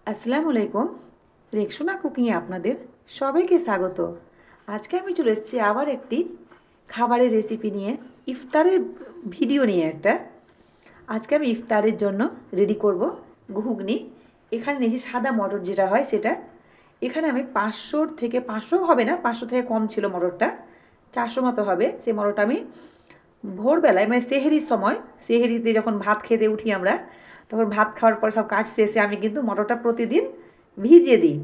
আসসালামু আলাইকুম। রেক্সোনা কুকিংয়ে আপনাদের সবাইকে স্বাগত। আজকে আমি চলে এসেছি আবার একটি খাবারের রেসিপি নিয়ে, ইফতারের ভিডিও নিয়ে একটা। আজকে আমি ইফতারের জন্য রেডি করব ঘুগনি। এখানে নিয়েছি সাদা মটর, যেটা হয় সেটা। এখানে আমি 500 থেকে 500 হবে না, 500 থেকে কম ছিল মটরটা, 400 মতো হবে। সেই মটরটা আমি ভোরবেলায়, মানে সেহেরির সময়, সেহেরিতে যখন ভাত খেতে উঠি আমরা, তখন ভাত খাওয়ার পর সব কাজ শেষে আমি কিন্তু মটরটা প্রতিদিন ভিজিয়ে দিই।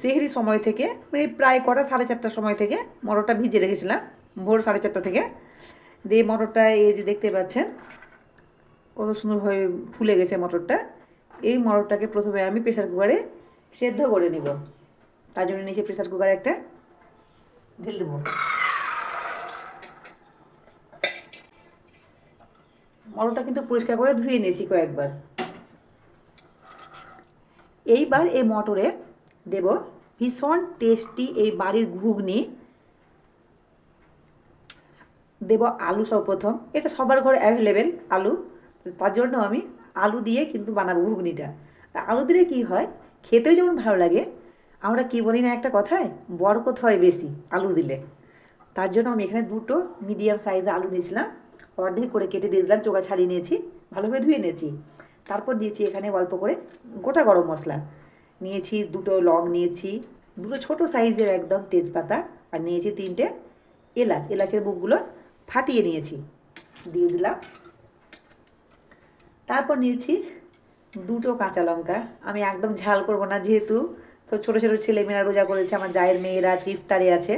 সেহেরির সময় থেকে, মানে প্রায় কটা 4:30টার সময় থেকে মটরটা ভিজিয়ে রেখেছিলাম, ভোর 4:30টা থেকে। দিয়ে মটরটা এই যে দেখতে পাচ্ছেন কত সুন্দরভাবে ফুলে গেছে মটরটা। এই মটরটাকে প্রথমে আমি প্রেসার কুকারে সেদ্ধ করে নেব। তার জন্য নিচে প্রেসার কুকারে একটা ঢেলে দেবো। মটরটা কিন্তু পরিষ্কার করে ধুয়ে নিয়েছি কয়েকবার। এইবার এই মটরে দেব ভীষণ টেস্টি এই বাড়ির ঘুগনি। দেব আলু সর্বপ্রথম, এটা সবার ঘরে অ্যাভেলেবেল আলু, তার জন্য আমি আলু দিয়ে কিন্তু বানাবো ঘুগনিটা। আলু দিলে কী হয়, খেতেও যেমন ভালো লাগে, আমরা কি বলি না একটা কথায়, বরকত হয় বেশি আলু দিলে। তার জন্য আমি এখানে দুটো মিডিয়াম সাইজে আলু নিয়েছিলাম, অর্ধেক করে কেটে দিয়ে দিলাম, চোখা ছাড়িয়ে নিয়েছি, ভালোভাবে ধুয়ে নিয়েছি। তারপর দিয়েছি এখানে অল্প করে গোটা গরম মশলা নিয়েছি, দুটো লং নিয়েছি, দুটো ছোটো সাইজের একদম তেজপাতা, আর নিয়েছি 3টে এলাচ, এলাচের বুকগুলো ফাটিয়ে নিয়েছি, দিয়ে দিলাম। তারপর নিয়েছি দুটো কাঁচা লঙ্কা। আমি একদম ঝাল করব না, যেহেতু তো ছোটো ছোটো ছেলেমেয়েরা রোজা করেছে, আমার জায়ের মেয়েরা আজকে ইফতারে আছে,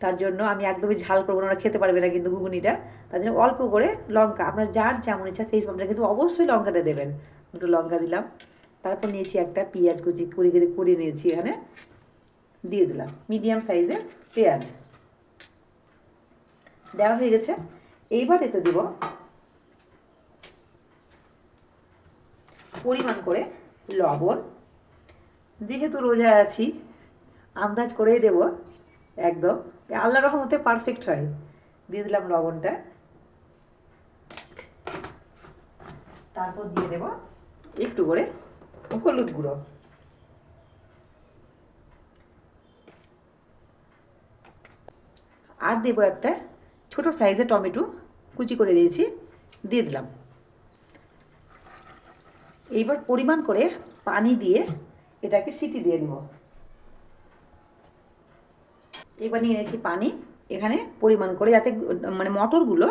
তার জন্য আমি একদমই ঝাল করবো না, ওরা খেতে পারবে না কিন্তু ঘুগনিটা। তার জন্য অল্প করে লঙ্কা, আপনার যার যেমন ইচ্ছা সেই হিসাবে কিন্তু অবশ্যই লঙ্কাটা দেবেন। দুটো লঙ্কা দিলাম। তারপর নিয়েছি একটা পেঁয়াজ কুচি কুড়িয়ে নিয়েছি, এখানে দিয়ে দিলাম মিডিয়াম সাইজের পেঁয়াজ। দেওয়া হয়ে গেছে। এইবার এতে দেব পরিমাণ করে লবণ। যেহেতু রোজা আছি, আন্দাজ করেই দেব, একদম আল্লাহর রহমতে পারফেক্ট হয়। দিয়ে দিলাম লবণটা। তারপর দিয়ে দেব একটু করে হলুদ গুঁড়ো। আর দেব একটা ছোট সাইজের টমেটো কুচি করে দিয়েছি, দিয়ে দিলাম। এইবার পরিমাণ করে পানি দিয়ে এটাকে সিটি দিয়ে নেব। এবার নিয়ে নিয়েছি পানি, এখানে পরিমাণ করে, যাতে মানে মটরগুলো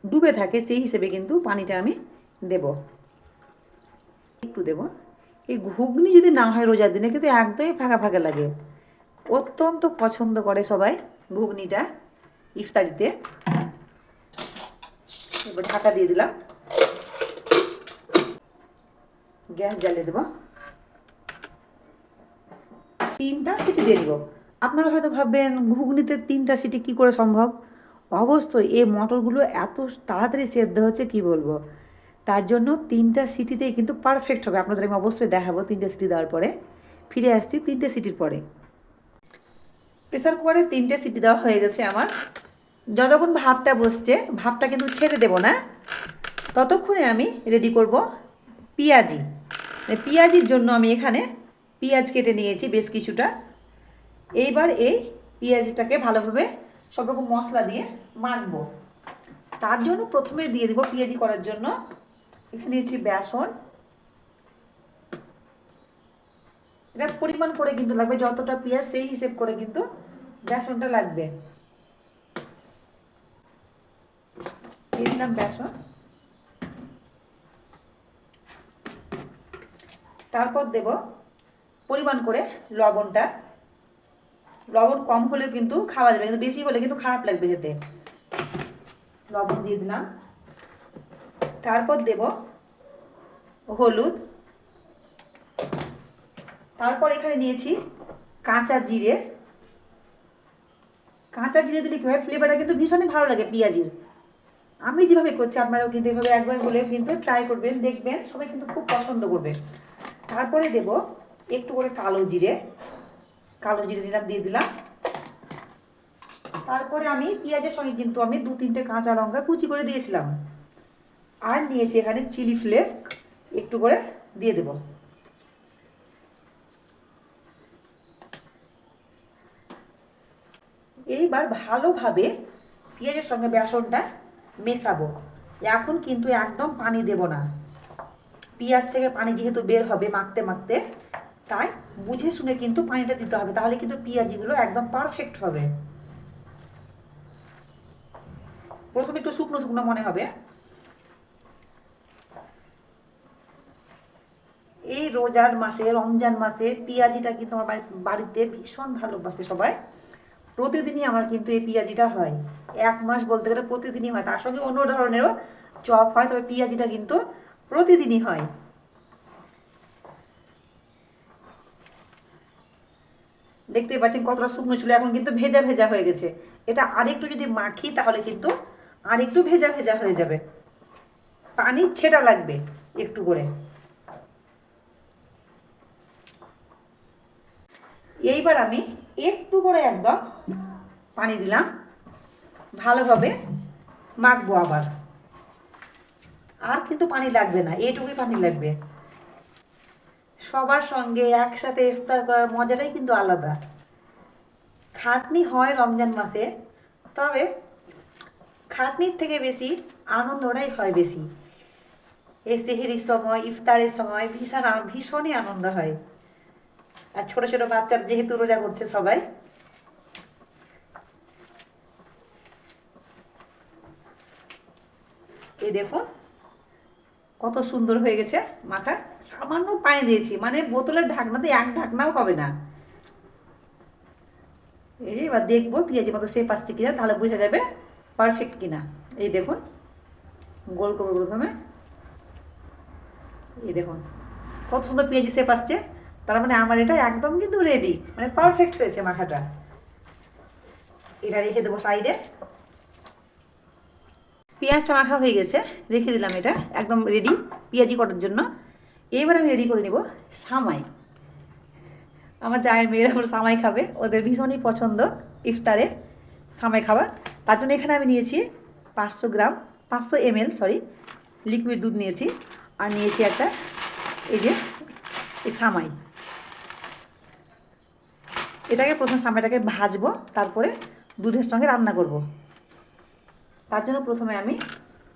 ডুবে থাকে সেই হিসেবে কিন্তু পানিটা আমি দেব, একটু দেব। এই ঘুগনি যদি না হয় রোজার দিনে কিন্তু একদমই ফাঁকা ফাঁকা লাগে, অত্যন্ত পছন্দ করে সবাই ঘুগনিটা ইফতারিতে। এবার ঢাকা দিয়ে দিলাম, গ্যাস জ্বালিয়ে দেবো, 3টা সিটি দিয়ে দেবো। আপনারা হয়তো ভাববেন ঘুগনিতে 3টা সিটি কী করে সম্ভব। অবশ্যই এই মটরগুলো এত তাড়াতাড়ি সেদ্ধ হচ্ছে কি বলবো, তার জন্য 3টা সিটিতেই কিন্তু পারফেক্ট হবে। আপনাদের আমি অবশ্যই দেখাবো 3টে সিটি দেওয়ার পরে। ফিরে আসছি 3টে সিটির পরে। প্রেসার কুকারে 3টে সিটি দেওয়া হয়ে গেছে আমার। যতক্ষণ ভাপটা বসছে, ভাপটা কিন্তু ছেড়ে দেব না, ততক্ষণে আমি রেডি করব পেঁয়াজি। পেঁয়াজির জন্য আমি এখানে পেঁয়াজ কেটে নিয়েছি বেশ কিছুটা। এইবার এই পেঁয়াজটাকে ভালোভাবে সব রকম মশলা দিয়ে মাখবো। তার জন্য প্রথমে দিয়ে দেবো পেঁয়াজি করার জন্য এখানে নিয়েছি বেসন। এটা পরিমাণ করে কিন্তু লাগবে, যতটা পেঁয়াজ সেই হিসেব করে কিন্তু বেসনটা লাগবে। দিয়ে দিলাম বেসন। তারপর দেব পরিমাণ করে লবণটা। লবণ কম হলেও কিন্তু খাওয়া যাবে, কিন্তু বেশি হলে কিন্তু খারাপ লাগবে খেতে। লবণ দিয়ে দিলাম। তারপর দেব হলুদ। তারপর এখানে নিয়েছি কাঁচা জিরে। কাঁচা জিরে দিলে কী হয়, ফ্লেভারটা কিন্তু ভীষণই ভালো লাগে পেঁয়াজির। আমি যেভাবে করছি আপনারাও কিন্তু এভাবে একবার হলেও কিন্তু ট্রাই করবেন, দেখবেন সবাই কিন্তু খুব পছন্দ করবে। তারপরে দেব একটু করে কালো জিরে। কালো জিরে দিলাম, দিয়ে দিলাম। তারপরে আমি পেঁয়াজের সঙ্গে কিন্তু আমি 2-3টে কাঁচা লঙ্কা কুচি করে দিয়েছিলাম। আর নিয়েছি এখানে চিলি ফ্লেক্স, একটু করে দিয়ে দেব। এইবার ভালোভাবে পেঁয়াজের সঙ্গে বেসনটা মেশাবো। এখন কিন্তু একদম পানি দেব না, পেঁয়াজ থেকে পানি যেহেতু বের হবে মাখতে মাখতে, তাই বুঝে শুনে কিন্তু পানিটা দিতে হবে, তাহলে কিন্তু পেঁয়াজিগুলো একদম পারফেক্ট হবে। প্রথমে একটু শুকনো শুকনো মনে হবে। এই রোজার মাসে, রমজান মাসে পেঁয়াজিটা কিন্তু আমার বাড়িতে ভীষণ ভালোবাসে সবাই। প্রতিদিনই আমার কিন্তু এই পেঁয়াজিটা হয়, 1 মাস বলতে গেলে প্রতিদিনই হয়। তার সঙ্গে অন্য ধরনেরও চপ হয়, তবে পেঁয়াজিটা কিন্তু প্রতিদিনই হয়। দেখতে পাচ্ছেন কতটা শুকনো ছিল, এখন কিন্তু ভেজা ভেজা হয়ে গেছে। এটা আরেকটু যদি মাখি তাহলে কিন্তু আরেকটু ভেজা ভেজা হয়ে যাবে, পানি ছেটা লাগবে একটু করে। এইবার আমি একটু করে একদম পানি দিলাম, ভালোভাবে মাখবো আবার। আর কিন্তু পানি লাগবে না, এইটুকুই পানি লাগবে। সবার সঙ্গে একসাথে ইফতার করার মজাটাই কিন্তু আলাদা। খাটনি হয় রমজান মাসে, তবে খাটনির থেকে বেশি আনন্দটাই হয় বেশি। এই সেহরির সময়, ইফতারের সময় ভীষণই আনন্দ হয়। আর ছোট ছোট বাচ্চারা যেহেতু রোজা করছে সবাই, এই দেখুন কত সুন্দর হয়ে গেছে মাখা। সামান্য পানি দিয়েছি, মানে বোতলের ঢাকনাতে এক ঢাকনাও হবে না। এই এবার দেখবো পেঁয়াজি মতো শেপ আসছে কিনা, তাহলে বোঝা যাবে পারফেক্ট কিনা। এই দেখুন গোল করবো প্রথমে, এই দেখুন কত সুন্দর পেঁয়াজি শেপ আসছে। তার মানে আমার এটা একদম কিন্তু রেডি, মানে পারফেক্ট হয়েছে মাখাটা। এটা রেখে দেবো সাইডে। পেঁয়াজটা মাখা হয়ে গেছে, রেখে দিলাম, এটা একদম রেডি পেঁয়াজি করার জন্য। এবার আমি রেডি করে নেব সামাই। আমার জায়ের মেয়েরা ওরা সামাই খাবে, ওদের ভীষণই পছন্দ ইফতারে সামাই খাবার। তার জন্য এখানে আমি নিয়েছি 500 গ্রাম, 500 ml সরি, লিকুইড দুধ নিয়েছি। আর নিয়েছি একটা এই যে এই সামাই। এটাকে প্রথমে সামাইটাকে ভাজবো, তারপরে দুধের সঙ্গে রান্না করব। তার জন্য প্রথমে আমি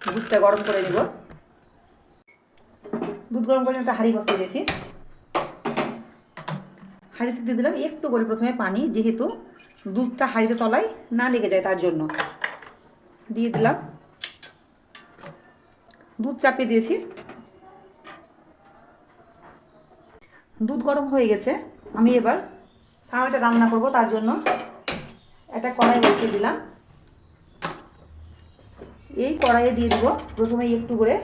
দুধটা গরম করে নেব। দুধ গরম করে একটা হাঁড়ি বসিয়ে দিয়েছি। হাঁড়িতে দিয়ে দিলাম একটু করে প্রথমে পানি, যেহেতু দুধটা হাঁড়িতে তলায় না লেগে যায় তার জন্য দিয়ে দিলাম। দুধ চাপিয়ে দিয়েছি। দুধ গরম হয়ে গেছে, আমি এবার সামাইটা রান্না করব। তার জন্য একটা কড়াই বসিয়ে দিলাম। এই কড়াইয়ে দিয়ে দেবো প্রথমে একটু করে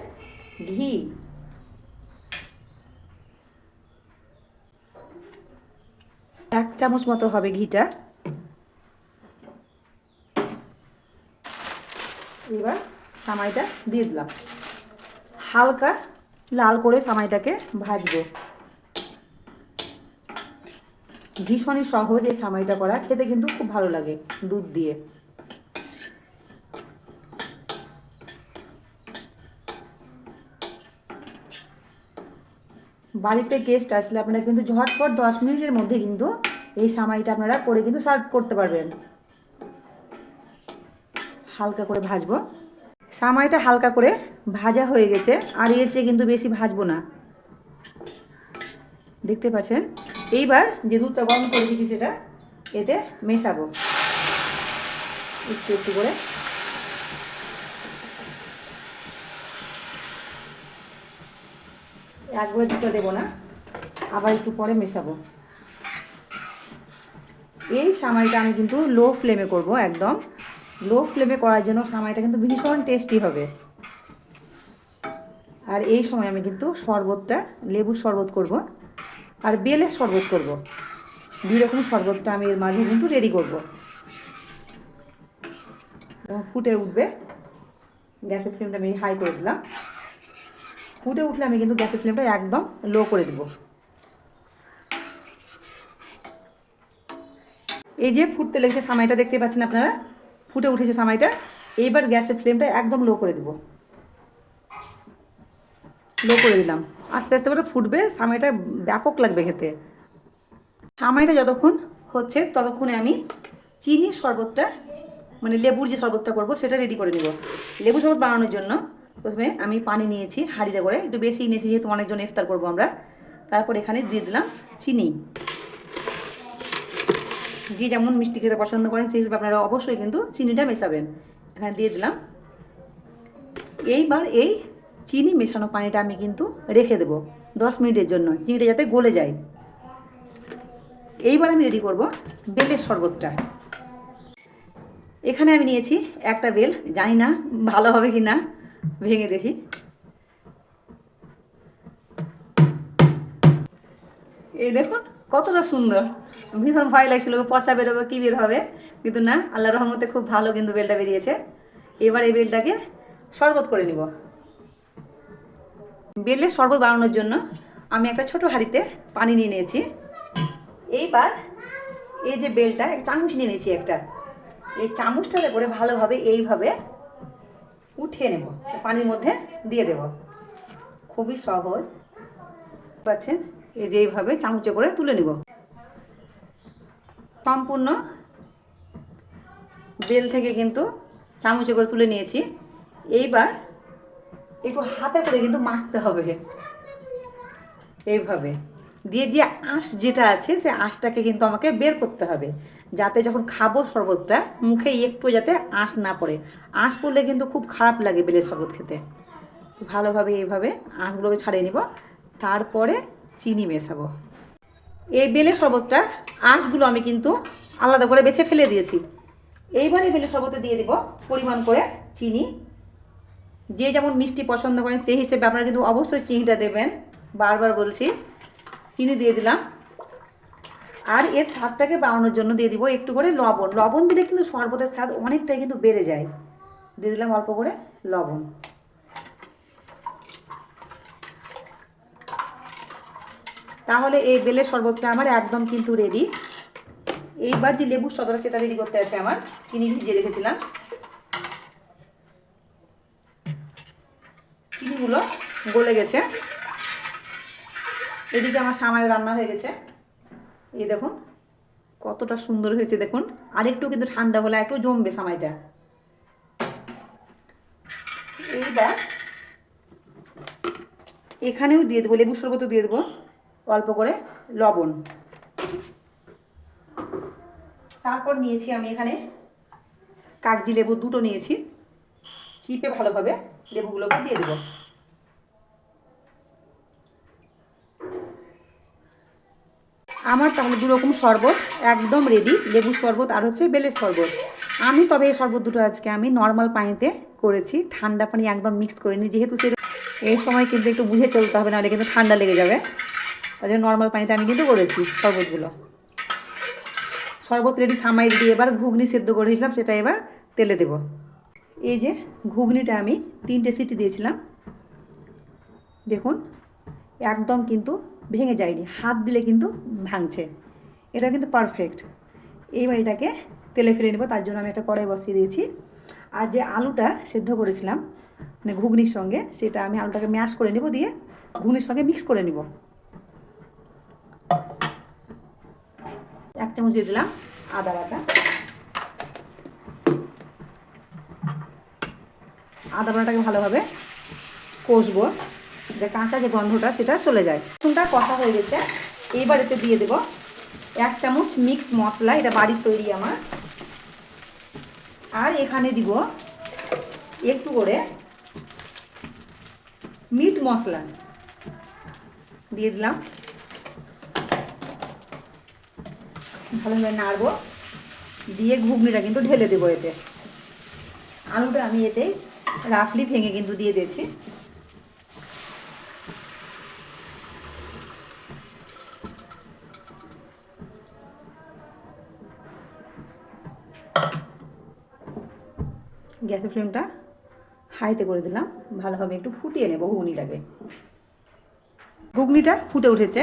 ঘি। 1 চামচ মতো হবে ঘিটা। এবার সামাইটা দিয়ে দিলাম, হালকা লাল করে সামাইটাকে ভাজবো। ভীষণই সহজ এই সামাইটা করা, খেতে কিন্তু খুব ভালো লাগে দুধ দিয়ে। বাড়িতে গেস্ট আসলে আপনারা কিন্তু ঝটপট 10 মিনিটের মধ্যে কিন্তু এই সামাইটা আপনারা করে কিন্তু সার্ভ করতে পারবেন। হালকা করে ভাজবো। সামাইটা হালকা করে ভাজা হয়ে গেছে, আর এর চেয়ে কিন্তু বেশি ভাজবো না, দেখতে পাচ্ছেন। এইবার যে দুধটা গরম করে দিয়েছি সেটা এতে মেশাবো একটু একটু করে। একবারে দুধটা দেবো না, আবার একটু পরে মেশাবো। এই সামাইটা আমি কিন্তু লো ফ্লেমে করব, একদম লো ফ্লেমে করার জন্য সামাইটা কিন্তু ভীষণ টেস্টি হবে। আর এই সময় আমি কিন্তু শরবতটা, লেবুর শরবত করব আর বেলের শরবত করব। 2 রকম শরবতটা আমি এর মাঝে কিন্তু রেডি করব। ফুটে উঠবে, গ্যাসের ফ্লেমটা আমি হাই করে দিলাম। ফুটে উঠলে আমি কিন্তু গ্যাসের ফ্লেমটা একদম লো করে দেব। এই যে ফুটতে লেগেছে সামাইটা, দেখতে পাচ্ছেন আপনারা, ফুটে উঠেছে সামাইটা। এইবার গ্যাসের ফ্লেমটা একদম লো করে দেব। লো করে দিলাম, আস্তে আস্তে করে ফুটবে, সামাইটা ব্যাপক লাগবে খেতে। সামাইটা যতক্ষণ হচ্ছে ততক্ষণে আমি চিনির শরবতটা মানে লেবুর যে শরবতটা করবো সেটা রেডি করে নেব। লেবু শরবত বানানোর জন্য প্রথমে আমি পানি নিয়েছি হাঁড়িতে করে, একটু বেশি নিয়েছি যেহেতু অনেকজন ইফতার করবো আমরা। তারপর এখানে দিয়ে দিলাম চিনি। যে যেমন মিষ্টি খেতে পছন্দ করেন সেই হিসেবে আপনারা অবশ্যই কিন্তু চিনিটা মেশাবেন। এখানে দিয়ে দিলাম। এইবার এই চিনি মেশানো পানিটা আমি কিন্তু রেখে দেবো 10 মিনিটের জন্য, চিনিটা যাতে গলে যায়। এইবার আমি রেডি করব বেলের শরবতটা। এখানে আমি নিয়েছি একটা বেল, জানি না ভালো হবে কি না, ভেঙে দেখি। এই দেখুন কতটা সুন্দর, ভীষণ ভয় লাগছিল পচা বেরোবে কী বের হবে, কিন্তু না, আল্লাহ রহমতে খুব ভালো কিন্তু বেলটা বেরিয়েছে। এবার এই বেলটাকে শরবত করে নিব। বেলের শরবত বানানোর জন্য আমি একটা ছোট হাঁড়িতে পানি নিয়ে নিয়েছি। এইবার এই যে বেলটা চামচ নিয়ে নিয়েছি একটা, এই চামচটাতে করে ভালোভাবে এইভাবে উঠিয়ে নেব, পানির মধ্যে দিয়ে দেব। খুবই সহজ, পাচ্ছেন? এই যে এইভাবে চামচে করে তুলে নেব। সম্পূর্ণ বেল থেকে কিন্তু চামচে করে তুলে নিয়েছি। এইবার একটু হাতে করে কিন্তু মাখতে হবে এইভাবে দিয়ে, যে আঁশ যেটা আছে সে আঁশটাকে কিন্তু আমাকে বের করতে হবে, যাতে যখন খাবো শরবতটা মুখে একটু যাতে আঁশ না পড়ে। আঁশ পড়লে কিন্তু খুব খারাপ লাগে বেলের শরবত খেতে। ভালোভাবে এইভাবে আঁশগুলোকে ছাড়িয়ে নিব, তারপরে চিনি মেশাবো। এই বেলের শরবতটা আঁশগুলো আমি কিন্তু আলাদা করে বেছে ফেলে দিয়েছি। এইবার এই বেলের শরবতে দিয়ে দিব পরিমাণ করে চিনি। যে যেমন মিষ্টি পছন্দ করেন সেই হিসেবে আপনারা কিন্তু অবশ্যই চিনিটা দেবেন, বারবার বলছি। চিনি দিয়ে দিলাম। আর এর স্বাদটাকে বাড়ানোর জন্য দিয়ে দিব একটু করে লবণ। লবণ দিলে কিন্তু শরবতের স্বাদ অনেকটাই কিন্তু বেড়ে যায়। দিয়ে দিলাম অল্প করে লবণ। তাহলে এই বেলের শরবতটা আমার একদম কিন্তু রেডি। এইবার যে লেবুর শরবতটা সেটা রেডি করতে আছে আমার। চিনি ভিজিয়ে রেখেছিলাম, চিনিগুলো গলে গেছে। এদিকে আমার সামাই রান্না হয়ে গেছে। এই দেখুন কতটা সুন্দর হয়েছে দেখুন। আর একটু কিন্তু ঠান্ডা হলে একটু জমবে সামাইটা। এইবার এখানেও দিয়ে দেবো, লেবুর শরবতও দিয়ে দেবো অল্প করে লবণ। তারপর নিয়েছি আমি এখানে কাগজি লেবু দুটো নিয়েছি, চিপে ভালোভাবে লেবুগুলোকে দিয়ে দেবো। আমার তাহলে দুরকম শরবত একদম রেডি, লেবুর শরবত আর হচ্ছে বেলের শরবত। আমি তবে এই শরবত দুটো আজকে আমি নর্মাল পানিতে করেছি, ঠান্ডা পানি একদম মিক্স করিনি, যেহেতু সে এই সময় কিন্তু একটু বুঝে চলতে হবে, নাহলে কিন্তু ঠান্ডা লেগে যাবে। তাই জন্য নর্মাল পানিতে আমি কিন্তু করেছি শরবতগুলো। শরবত রেডি, সামাই রেডি। এবার ঘুগনি সেদ্ধ করেছিলাম সেটা এবার তেলে দেব। এই যে ঘুগনিটা আমি 3টে সিটি দিয়েছিলাম, দেখুন একদম কিন্তু ভেঙে যায়নি, হাত দিলে কিন্তু ভাঙছে। এটা কিন্তু পারফেক্ট। এইবার এটাকে তেলে ফেলে নেব, তার জন্য আমি একটা কড়াই বসিয়ে দিয়েছি। আর যে আলুটা সেদ্ধ করেছিলাম মানে ঘুগনির সঙ্গে, সেটা আমি আলুটাকে ম্যাশ করে নেব, দিয়ে ঘুগনির সঙ্গে মিক্স করে নেব। 1 চামচ দিয়ে দিলাম আদা বাটা। আদা বাটাটাকে ভালোভাবে কষবো, যে কাঁচা যে গন্ধটা সেটা চলে যায়। রসুনটা কষা হয়ে গেছে। এইবার এতে দিয়ে দেবো 1 চামচ মিক্স মশলা, এটা বাড়ির তৈরি আমার। আর এখানে দিব একটু করে মিট মশলা দিয়ে দিলাম। ভালোভাবে নাড়বো, দিয়ে ঘুগনিটা কিন্তু ঢেলে দেবো এতে। আলুটা আমি এতে রাফলি ভেঙে কিন্তু দিয়ে দিয়েছি। গ্যাসের ফ্লেমটা হাইতে করে দিলাম, ভালোভাবে একটু ফুটিয়ে নেব ঘুগনিটাকে। ঘুগনিটা ফুটে উঠেছে।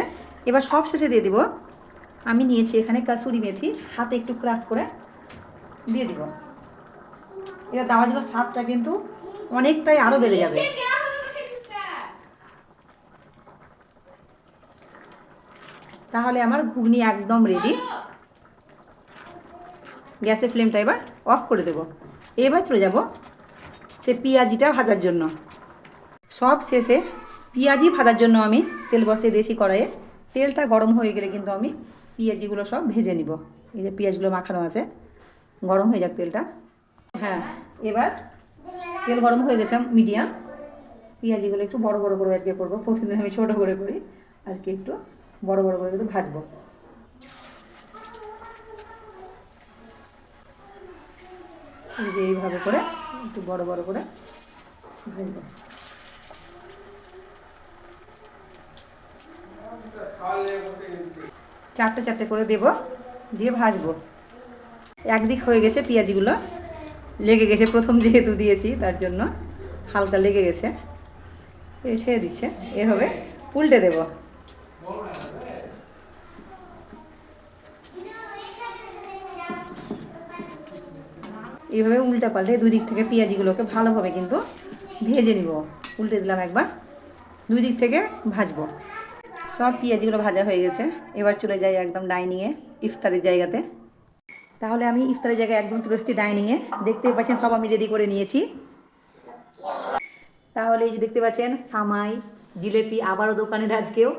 এবার সব শেষে দিয়ে দিব আমি নিয়েছি এখানে কাসুরি মেথি, হাতে একটু ক্রাশ করে দিয়ে দিব। এটা দেওয়ার জন্য স্বাদটা কিন্তু অনেকটাই আরও বেড়ে যাবে। তাহলে আমার ঘুগনি একদম রেডি। গ্যাসের ফ্লেমটা এবার অফ করে দেব। এবার চলে যাব সে পেঁয়াজিটা ভাজার জন্য। সব শেষে পেঁয়াজি ভাজার জন্য আমি তেল বসিয়ে দিয়েছি কড়াইয়ে। তেলটা গরম হয়ে গেলে কিন্তু আমি পেঁয়াজিগুলো সব ভেজে নিব। এই যে পেঁয়াজগুলো মাখানো আছে, গরম হয়ে যাক তেলটা। হ্যাঁ, এবার তেল গরম হয়ে গেছে মিডিয়াম। পেঁয়াজিগুলো একটু বড় বড় করে আজকে করবো, প্রতিদিন আমি ছোটো করে করি, আজকে একটু বড় বড় করে কিন্তু ভাজবো। এই যে এইভাবে করে একটু বড় বড় করে ভাজবো। চারটে চারটে করে দেব, দিয়ে ভাজবো। একদিক হয়ে গেছে, পেঁয়াজিগুলো লেগে গেছে, প্রথম যেহেতু দিয়েছি তার জন্য হালকা লেগে গেছে, ছেড়ে দিচ্ছে। এভাবে উল্টে দেব। এইভাবে উল্টা পাল্টে দুই দিক থেকে পেঁয়াজিগুলোকে ভালোভাবে কিন্তু ভেজে নিব। উল্টে দিলাম একবার, দুই দিক থেকে ভাজবো। সব পেঁয়াজিগুলো ভাজা হয়ে গেছে। এবার চলে যাই একদম ডাইনিংয়ে, ইফতারের জায়গাতে। তাহলে আমি ইফতারের জায়গায় একদম চলে এসেছি ডাইনিংয়ে। দেখতেই পাচ্ছেন সব আমি রেডি করে নিয়েছি। তাহলে এই যে দেখতে পাচ্ছেন সামাই, জিলেপি আবারও দোকানের আজকেও।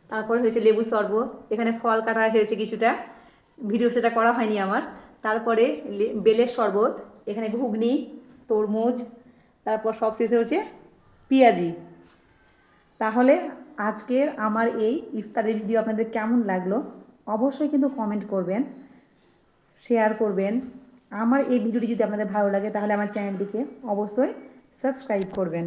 তারপরে হয়েছে লেবু শরবত, এখানে ফল কাটা হয়েছে কিছুটা, ভিডিও সেটা করা হয়নি আমার। তারপরে বেলের শরবত, এখানে ঘুগনি, তরমুজ, তারপর সব শেষে হচ্ছে পেঁয়াজি। তাহলে আজকের আমার এই ইফতারের ভিডিও আপনাদের কেমন লাগলো অবশ্যই কিন্তু কমেন্ট করবেন, শেয়ার করবেন। আমার এই ভিডিওটি যদি আপনাদের ভালো লাগে তাহলে আমার চ্যানেলটিকে অবশ্যই সাবস্ক্রাইব করবেন।